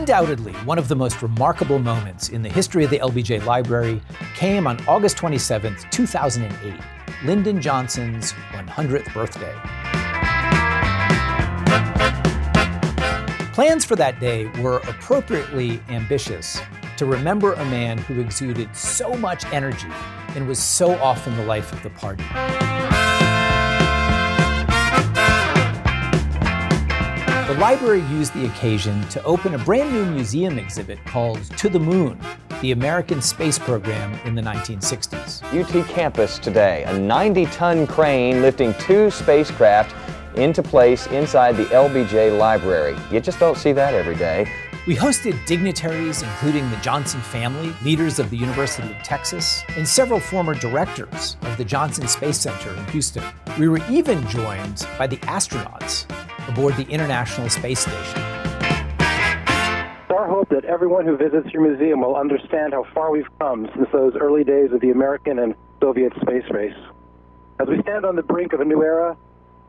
Undoubtedly, one of the most remarkable moments in the history of the LBJ Library came on August 27, 2008, Lyndon Johnson's 100th birthday. Plans for that day were appropriately ambitious to remember a man who exuded so much energy and was so often the life of the party. The library used the occasion to open a brand new museum exhibit called To the Moon, the American space program in the 1960s. UT campus today, a 90-ton crane lifting 2 spacecraft into place inside the LBJ library. You just don't see that every day. We hosted dignitaries, including the Johnson family, leaders of the University of Texas, and several former directors of the Johnson Space Center in Houston. We were even joined by the astronauts aboard the International Space Station. It's our hope that everyone who visits your museum will understand how far we've come since those early days of the American and Soviet space race. As we stand on the brink of a new era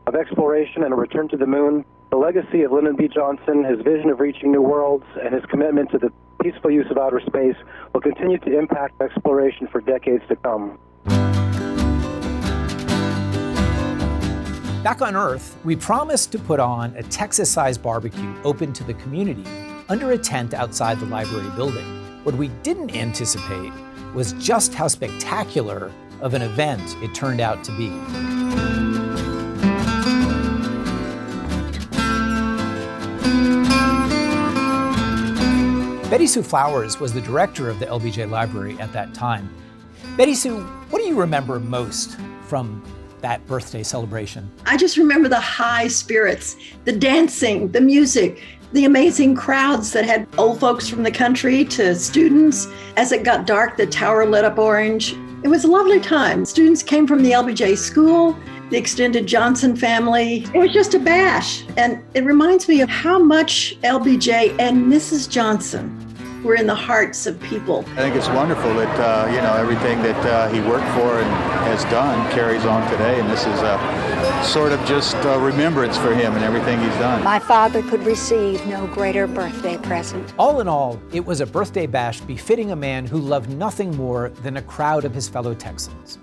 of exploration and a return to the moon, the legacy of Lyndon B. Johnson, his vision of reaching new worlds, and his commitment to the peaceful use of outer space will continue to impact exploration for decades to come. Back on Earth, we promised to put on a Texas-sized barbecue open to the community under a tent outside the library building. What we didn't anticipate was just how spectacular of an event it turned out to be. Betty Sue Flowers was the director of the LBJ Library at that time. Betty Sue, what do you remember most from that birthday celebration? I just remember the high spirits, the dancing, the music, the amazing crowds that had old folks from the country to students. As it got dark, the tower lit up orange. It was a lovely time. Students came from the LBJ school, the extended Johnson family. It was just a bash. And it reminds me of how much LBJ and Mrs. Johnson were in the hearts of people. I think it's wonderful that, everything that he worked for and has done carries on today. And this is sort of just a remembrance for him and everything he's done. My father could receive no greater birthday present. All in all, it was a birthday bash befitting a man who loved nothing more than a crowd of his fellow Texans.